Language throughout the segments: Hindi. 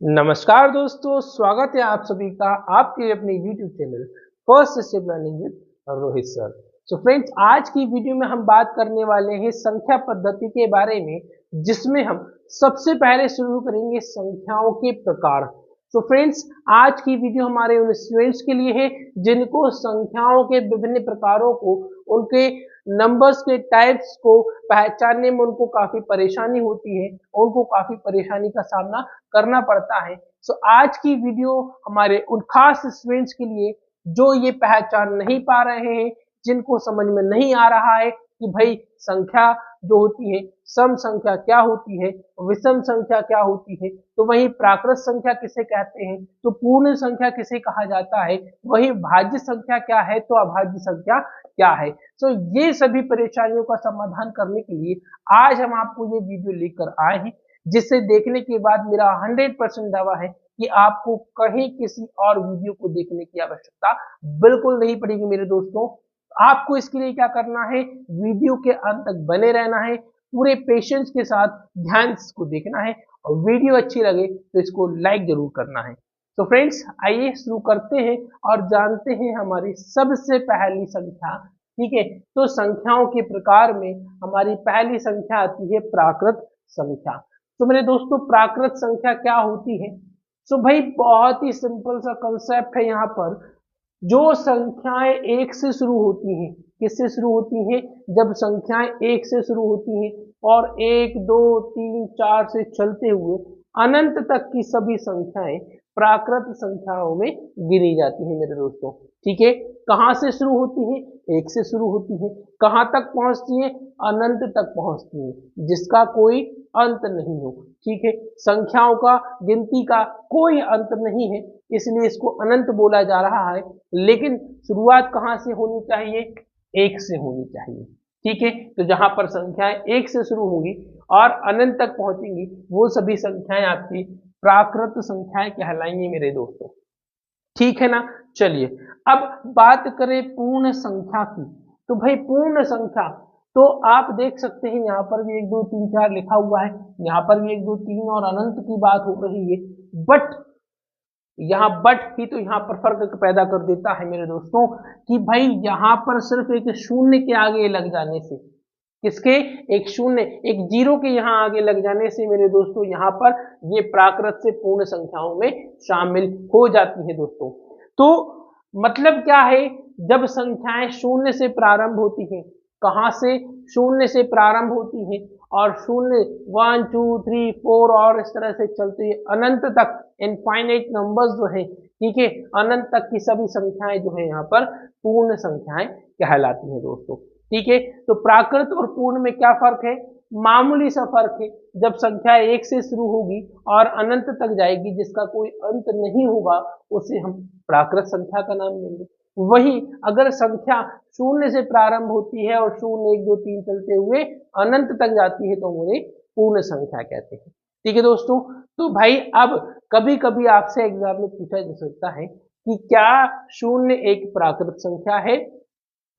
नमस्कार दोस्तों, स्वागत है आप सभी का आपके अपने YouTube channel first step learning with Rohit sir. So friends, आज की वीडियो में हम बात करने वाले हैं संख्या पद्धति के बारे में, जिसमें हम सबसे पहले शुरू करेंगे संख्याओं के प्रकार। सो फ्रेंड्स, आज की वीडियो हमारे उन स्टूडेंट्स के लिए है जिनको संख्याओं के विभिन्न प्रकारों को, उनके नंबर्स के टाइप्स को पहचानने में उनको काफी परेशानी होती है, उनको काफी परेशानी का सामना करना पड़ता है। सो आज की वीडियो हमारे उन खास स्टूडेंट्स के लिए जो ये पहचान नहीं पा रहे हैं, जिनको समझ में नहीं आ रहा है कि भाई संख्या जो होती है, सम संख्या क्या होती है, विषम संख्या क्या होती है, तो वही प्राकृत संख्या किसे कहते हैं, तो पूर्ण संख्या किसे कहा जाता है, वही भाज्य संख्या क्या है, तो अभाज्य संख्या क्या है। तो ये सभी परेशानियों का समाधान करने के लिए आज हम आपको ये वीडियो लेकर आए हैं, जिसे देखने के बाद मेरा 100% दावा है कि आपको कहीं किसी और वीडियो को देखने की आवश्यकता बिल्कुल नहीं पड़ेगी। मेरे दोस्तों, आपको इसके लिए क्या करना है, वीडियो के अंत तक बने रहना है, पूरे पेशेंस के साथ ध्यान को देखना है, और वीडियो अच्छी लगे तो इसको लाइक जरूर करना है। तो फ्रेंड्स, आइए शुरू करते हैं और जानते हैं हमारी सबसे पहली संख्या। ठीक है, तो संख्याओं के प्रकार में हमारी पहली संख्या आती है प्राकृत संख्या। तो मेरे दोस्तों, प्राकृत संख्या क्या होती है? तो भाई बहुत ही सिंपल सा कंसेप्ट है यहाँ पर। जो संख्याएं एक से शुरू होती हैं, किससे शुरू होती हैं? जब संख्याएं एक से शुरू होती हैं और एक दो तीन चार से चलते हुए अनंत तक की सभी संख्याएं प्राकृत संख्याओं में गिनी जाती हैं मेरे दोस्तों। ठीक है, कहाँ से शुरू होती है? एक से शुरू होती है। कहाँ तक पहुंचती है? अनंत तक पहुंचती है, जिसका कोई अंत नहीं हो। ठीक है, संख्याओं का, गिनती का कोई अंत नहीं है, इसलिए इसको अनंत बोला जा रहा है। लेकिन शुरुआत कहाँ से होनी चाहिए? एक से होनी चाहिए। ठीक है, तो जहां पर संख्याएं एक से शुरू होंगी और अनंत तक पहुंचेंगी, वो सभी संख्याएं आपकी प्राकृत संख्याएं कहलाएंगी मेरे दोस्तों। ठीक है ना? चलिए, अब बात करें पूर्ण संख्या की। तो भाई पूर्ण संख्या, तो आप देख सकते हैं यहाँ पर भी 1 2 3 4 लिखा हुआ है, यहाँ पर भी 1 2 3 और अनंत की बात हो रही है। बट यहाँ बट ही तो यहाँ पर फर्क पैदा कर देता है मेरे दोस्तों, कि भाई यहाँ पर सिर्फ एक शून्य के आगे लग जाने से, किसके? एक शून्य, एक जीरो के यहाँ आगे लग जाने से मेरे दोस्तों यहाँ पर ये प्राकृत से पूर्ण संख्याओं में शामिल हो जाती है दोस्तों। तो मतलब क्या है? जब संख्याएं शून्य से प्रारंभ होती हैं, कहाँ से? शून्य से प्रारंभ होती हैं और शून्य 1 2 3 4 और इस तरह से चलती है अनंत तक, इनफाइनाइट नंबर्स जो है, ठीक है, अनंत तक की सभी संख्याएं जो है यहाँ पर पूर्ण संख्याएं कहलाती हैं दोस्तों। ठीक है, तो प्राकृत और पूर्ण में क्या फर्क है? मामूली सा फर्क है। जब संख्या एक से शुरू होगी और अनंत तक जाएगी, जिसका कोई अंत नहीं होगा, उसे हम प्राकृत संख्या का नाम देंगे। वही अगर संख्या शून्य से प्रारंभ होती है और शून्य 1 2 3 चलते हुए अनंत तक जाती है, तो हम उन्हें पूर्ण संख्या कहते हैं। ठीक है दोस्तों, तो भाई अब कभी कभी आपसे एग्जाम में पूछा जा सकता है कि क्या शून्य एक प्राकृत संख्या है?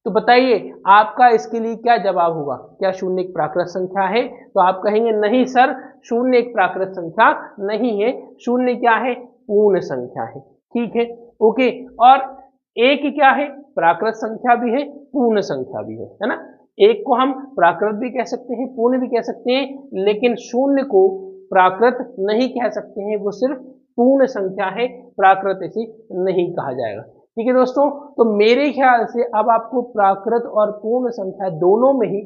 तो बताइए आपका इसके लिए क्या जवाब होगा? क्या शून्य एक प्राकृत संख्या है? तो आप कहेंगे नहीं सर, शून्य एक प्राकृत संख्या नहीं है, शून्य क्या है? पूर्ण संख्या है। ठीक है, ओके। और एक क्या है? प्राकृत संख्या भी है, पूर्ण संख्या भी है ना? एक को हम प्राकृत भी कह सकते हैं, पूर्ण भी कह सकते हैं, लेकिन शून्य को प्राकृत नहीं कह सकते हैं, वो सिर्फ पूर्ण संख्या है, प्राकृत इसे नहीं कहा जाएगा। ठीक है दोस्तों, तो मेरे ख्याल से अब आपको प्राकृत और पूर्ण संख्या दोनों में ही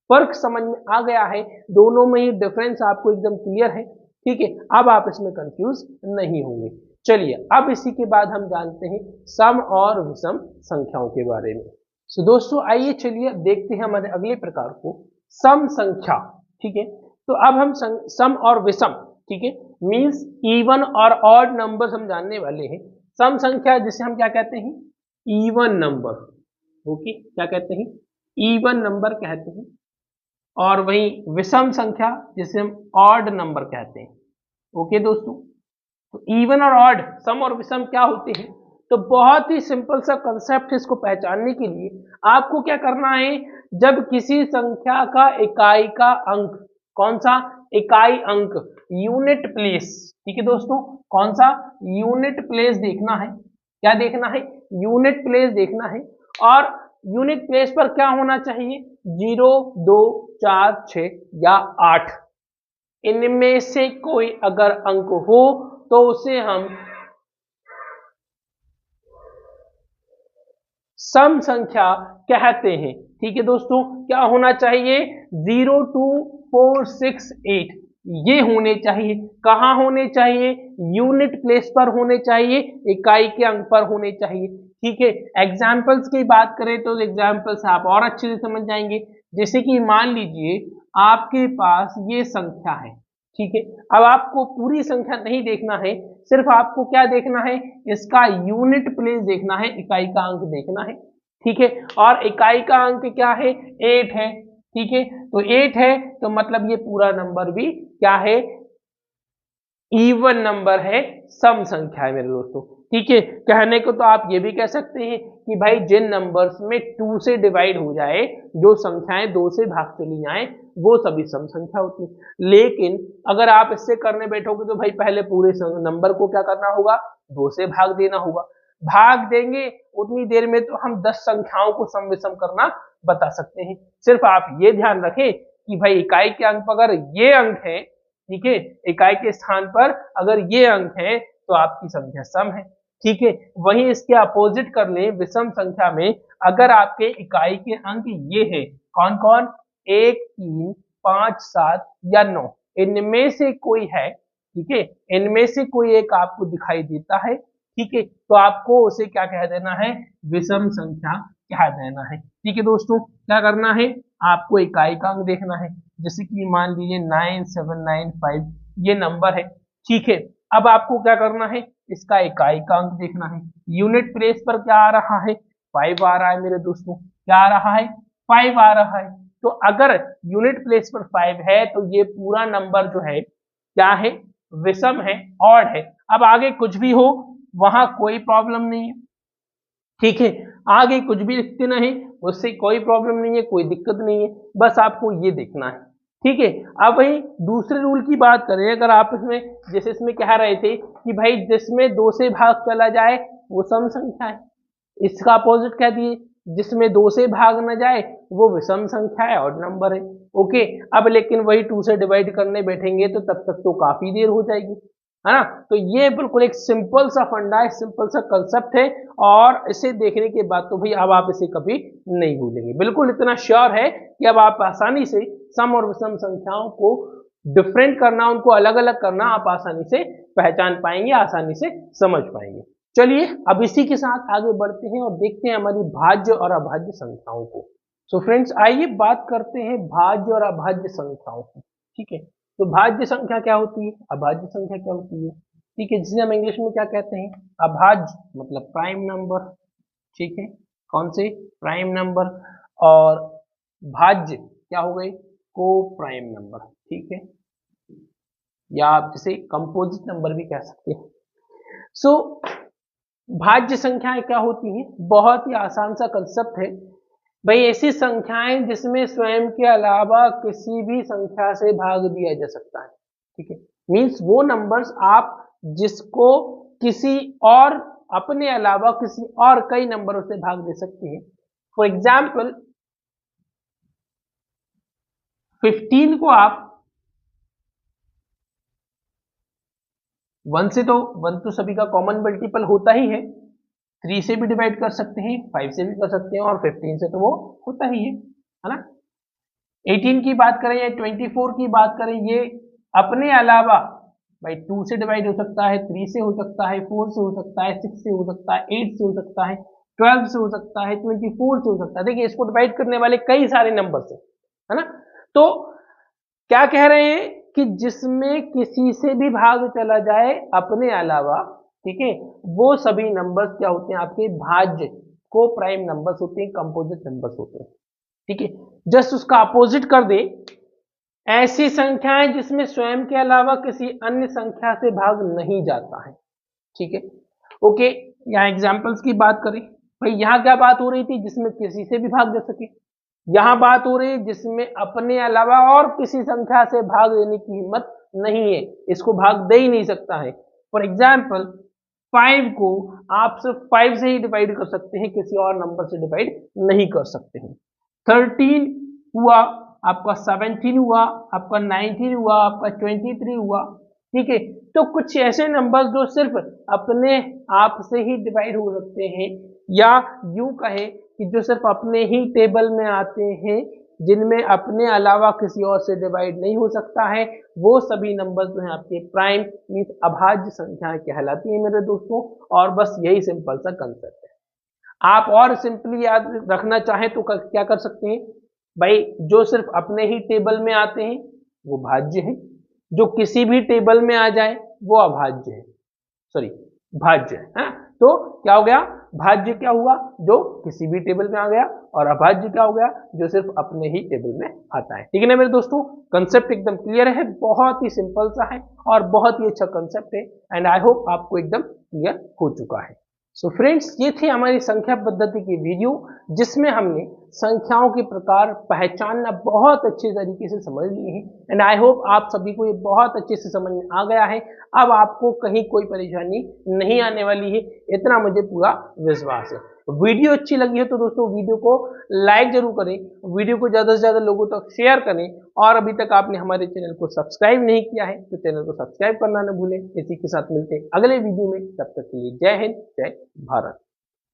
फर्क समझ में आ गया है, दोनों में ही डिफरेंस आपको एकदम क्लियर है। ठीक है, अब आप इसमें कंफ्यूज नहीं होंगे। चलिए, अब इसी के बाद हम जानते हैं सम और विषम संख्याओं के बारे में। सो दोस्तों, आइए चलिए देखते हैं हमारे अगले प्रकार को, सम संख्या। ठीक है, तो अब हम सम और विषम, ठीक है, मीन्स इवन और ऑड नंबर्स हम जानने वाले हैं। सम संख्या जिसे हम क्या कहते हैं? Even number. ओके, क्या कहते हैं? इवन नंबर कहते हैं। और वही विषम संख्या जिसे हम ऑड नंबर कहते हैं। ओके दोस्तों, तो इवन और ऑड, सम और विषम क्या होते हैं? तो बहुत ही सिंपल सा कंसेप्ट है, इसको पहचानने के लिए आपको क्या करना है? जब किसी संख्या का इकाई का अंक कौन सा? इकाई अंक, यूनिट प्लेस। ठीक है दोस्तों, कौन सा? यूनिट प्लेस देखना है। क्या देखना है? यूनिट प्लेस देखना है। और यूनिट प्लेस पर क्या होना चाहिए? 0, 2, 4, 6 या 8, इनमें से कोई अगर अंक हो तो उसे हम सम संख्या कहते हैं। ठीक है दोस्तों, क्या होना चाहिए? 0, 2, 4, 6, 8 ये होने चाहिए। कहाँ होने चाहिए? यूनिट प्लेस पर होने चाहिए, इकाई के अंक पर होने चाहिए। ठीक है, एग्जाम्पल्स की बात करें तो एग्जाम्पल्स आप और अच्छे से समझ जाएंगे। जैसे कि मान लीजिए आपके पास ये संख्या है। ठीक है, अब आपको पूरी संख्या नहीं देखना है, सिर्फ आपको क्या देखना है? इसका यूनिट प्लेस देखना है, इकाई का अंक देखना है। ठीक है, और इकाई का अंक क्या है? 8 है। ठीक है, तो 8 है तो मतलब ये पूरा नंबर भी क्या है? इवन नंबर है, सम संख्या है मेरे दोस्तों। ठीक है, कहने को तो आप ये भी कह सकते हैं कि भाई जिन नंबर्स में 2 से डिवाइड हो जाए, जो संख्याएं 2 से भाग चली जाएं, वो सभी सम संख्या होती है। लेकिन अगर आप इससे करने बैठोगे तो भाई पहले पूरे नंबर को क्या करना होगा? 2 से भाग देना होगा। भाग देंगे उतनी देर में तो हम 10 संख्याओं को सम विषम करना बता सकते हैं। सिर्फ आप ये ध्यान रखें कि भाई इकाई के अंक पर अगर ये अंक है, ठीक है, इकाई के स्थान पर अगर ये अंक है तो आपकी संख्या सम है। ठीक है, वहीं इसके अपोजिट कर लें, विषम संख्या में अगर आपके इकाई के अंक ये है, कौन कौन? 1, 3, 5, 7 या 9, इनमें से कोई है। ठीक है, इनमें से कोई एक आपको दिखाई देता है। ठीक है, तो आपको उसे क्या कह देना है? विषम संख्या कह देना है। ठीक है दोस्तों, क्या करना है? आपको इकाई का अंक देखना है। जैसे कि मान लीजिए 9795 ये नंबर है। ठीक है, अब आपको क्या करना है? इसका इकाई का अंक देखना है। यूनिट प्लेस पर क्या आ रहा है? 5 आ रहा है मेरे दोस्तों। क्या आ रहा है? 5 आ रहा है। तो अगर यूनिट प्लेस पर 5 है तो ये पूरा नंबर जो है क्या है? विषम है, ऑड है। अब आगे कुछ भी हो वहां कोई प्रॉब्लम नहीं है। ठीक है, आगे कुछ भी लिखते नहीं, उससे कोई प्रॉब्लम नहीं है, कोई दिक्कत नहीं है, बस आपको ये देखना है। ठीक है, अब वही दूसरे रूल की बात करें, अगर आप इसमें जैसे इसमें कह रहे थे कि भाई जिसमें 2 से भाग चला जाए वो सम संख्या है, इसका अपोजिट कह दिए जिसमें 2 से भाग न जाए वो विषम संख्या है, ऑड नंबर है। ओके, अब लेकिन वही 2 से डिवाइड करने बैठेंगे तो तब तक तो काफी देर हो जाएगी, है ना। तो ये बिल्कुल एक सिंपल सा फंडा है, सिंपल सा कंसेप्ट है, और इसे देखने के बाद तो भाई अब आप इसे कभी नहीं भूलेंगे। बिल्कुल इतना श्योर है कि अब आप आसानी से सम और विषम संख्याओं को डिफरेंट करना, उनको अलग अलग करना आप आसानी से पहचान पाएंगे, आसानी से समझ पाएंगे। चलिए अब इसी के साथ आगे बढ़ते हैं और देखते हैं हमारी भाज्य और अभाज्य संख्याओं को। सो फ्रेंड्स, आइए बात करते हैं भाज्य और अभाज्य संख्याओं की। ठीक है, तो भाज्य संख्या क्या होती है, अभाज्य संख्या क्या होती है? ठीक है, जिसे हम इंग्लिश में क्या कहते हैं? अभाज्य मतलब प्राइम नंबर। ठीक है, कौन से? Prime number. और भाज्य क्या हो गए? को प्राइम नंबर। ठीक है, या आप जिसे कंपोजिट नंबर भी कह सकते हैं। सो भाज्य संख्याएं क्या होती हैं? बहुत ही आसान सा कंसेप्ट है भाई, ऐसी संख्याएं जिसमें स्वयं के अलावा किसी भी संख्या से भाग दिया जा सकता है। ठीक है, मींस वो नंबर्स आप जिसको किसी और अपने अलावा किसी और कई नंबरों से भाग दे सकते हैं। फॉर एग्जाम्पल 15 को आप 1 से, तो 1 तो सभी का कॉमन मल्टीपल होता ही है, 3 से भी डिवाइड कर सकते हैं, 5 से भी कर सकते हैं, और 15 से तो वो होता ही है ना। 18 की बात करें या 24 की बात करें, ये अपने अलावा भाई 2 से डिवाइड हो सकता है, 3 से हो सकता है, 4 से हो सकता है, 6 से हो सकता है, 8 से हो सकता है, 12 से हो सकता है, 24 से हो सकता है। देखिए इसको डिवाइड करने वाले कई सारे नंबर है ना। तो क्या कह रहे हैं कि जिसमें किसी से भी भाग चला जाए अपने अलावा, ठीक है, वो सभी नंबर्स क्या होते हैं? आपके भाज्य, को प्राइम नंबर्स होते हैं, कंपोजिट नंबर्स होते हैं। ठीक है, जस्ट उसका अपोजिट कर दे, ऐसी संख्याएं जिसमें स्वयं के अलावा किसी अन्य संख्या से भाग नहीं जाता है। ठीक है, ओके, यहाँ एग्जांपल्स की बात करें, भाई यहाँ क्या बात हो रही थी? जिसमें किसी से भी भाग जा सके। यहां बात हो रही है जिसमें अपने अलावा और किसी संख्या से भाग देने की हिम्मत नहीं है, इसको भाग दे ही नहीं सकता है। फॉर एग्जाम्पल 5 को आप सिर्फ 5 से ही डिवाइड कर सकते हैं, किसी और नंबर से डिवाइड नहीं कर सकते हैं। 13 हुआ आपका, 17 हुआ आपका, 19 हुआ आपका, 23 हुआ, ठीक है। तो कुछ ऐसे नंबर जो सिर्फ अपने आप से ही डिवाइड हो सकते हैं, या यूं कहे कि जो सिर्फ अपने ही टेबल में आते हैं, जिनमें अपने अलावा किसी और से डिवाइड नहीं हो सकता है, वो सभी नंबर जो हैं आपके प्राइम मीन्स अभाज्य संख्याएं कहलाती हैं मेरे दोस्तों। और बस यही सिंपल सा कंसेप्ट है। आप और सिंपली याद रखना चाहें तो क्या कर सकते हैं भाई, जो सिर्फ अपने ही टेबल में आते हैं वो भाज्य है, जो किसी भी टेबल में आ जाए वो अभाज्य है, सॉरी भाज्य है। तो क्या हो गया, भाज्य क्या हुआ, जो किसी भी टेबल में आ गया, और अभाज्य क्या हो गया, जो सिर्फ अपने ही टेबल में आता है। ठीक है ना मेरे दोस्तों, कंसेप्ट एकदम क्लियर है, बहुत ही सिंपल सा है और बहुत ही अच्छा कंसेप्ट है, एंड आई होप आपको एकदम क्लियर हो चुका है। सो फ्रेंड्स, ये थी हमारी संख्या पद्धति की वीडियो, जिसमें हमने संख्याओं के प्रकार पहचानना बहुत अच्छे तरीके से समझ लिए हैं, एंड आई होप आप सभी को ये बहुत अच्छे से समझ में आ गया है। अब आपको कहीं कोई परेशानी नहीं आने वाली है, इतना मुझे पूरा विश्वास है। वीडियो अच्छी लगी है तो दोस्तों वीडियो को लाइक जरूर करें, वीडियो को ज़्यादा से ज़्यादा लोगों तक शेयर करें, और अभी तक आपने हमारे चैनल को सब्सक्राइब नहीं किया है तो चैनल को सब्सक्राइब करना न भूलें। इसी के साथ मिलते हैं अगले वीडियो में, तब तक के लिए जय हिंद, जय भारत।